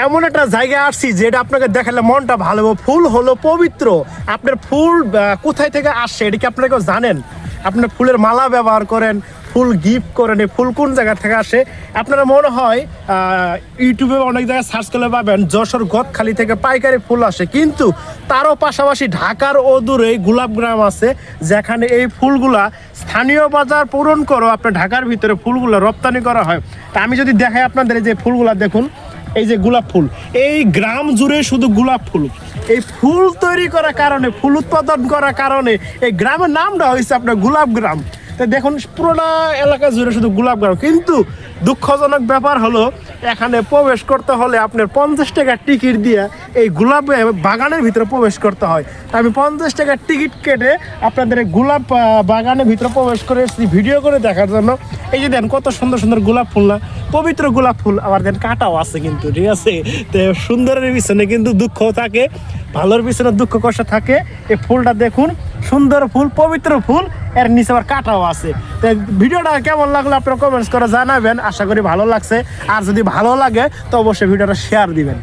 এমন একটা জায়গায় আসছি যেটা আপনাকে দেখালে মনটা ভালো হবে। ফুল হলো পবিত্র। আপনার ফুল কোথায় থেকে আসছে এটা কি আপনারা কেউ জানেন? আপনার ফুলের মালা ব্যবহার করেন, ফুল গিফট করেন, এই ফুল কোন জায়গা থেকে আসে আপনারা মনে হয় ইউটিউবে অনেক জায়গায় সার্চ করলে পাবেন যশোর গদখালি থেকে পাইকারি ফুল আসে, কিন্তু তারও পাশাপাশি ঢাকার অদূরে গোলাপগ্রাম আছে যেখানে এই ফুলগুলা স্থানীয় বাজার পূরণ করো আপনার ঢাকার ভিতরে ফুলগুলো রপ্তানি করা হয়। তা আমি যদি দেখাই আপনাদের এই যে ফুলগুলা দেখুন, এই যে গোলাপ ফুল, এই গ্রাম জুড়ে শুধু গোলাপ ফুল। এই ফুল তৈরি করার কারণে, ফুল উৎপাদন করার কারণে এই গ্রামের নামটা হয়েছে আপনার গোলাপ গ্রাম। তো দেখুন পুরোটা এলাকা জুড়ে শুধু গোলাপ গ্রাম। কিন্তু দুঃখজনক ব্যাপার হলো এখানে প্রবেশ করতে হলে আপনার 50 টাকার টিকিট দিয়ে এই গোলাপ বাগানের ভিতরে প্রবেশ করতে হয়। আমি 50 টাকার টিকিট কেটে আপনাদের এই গোলাপ বাগানের ভিতরে প্রবেশ করে ভিডিও করে দেখার জন্য। এই যে দেন কত সুন্দর সুন্দর গোলাপ ফুল, না পবিত্র গোলাপ ফুল, আবার দেন কাটাও আছে কিন্তু, ঠিক আছে। তো সুন্দরের পিছনে কিন্তু দুঃখ থাকে, ভালোর পিছনে দুঃখ কষ্ট থাকে। এই ফুলটা দেখুন, সুন্দর ফুল, পবিত্র ফুল, এর নিচে আবার কাটাও আছে। তো ভিডিওটা কেমন লাগলো আপনারা কমেন্টস করে জানাবেন। আশা করি ভালো লাগছে, আর যদি ভালো লাগে তো অবশ্যই ভিডিওটা শেয়ার দিবেন।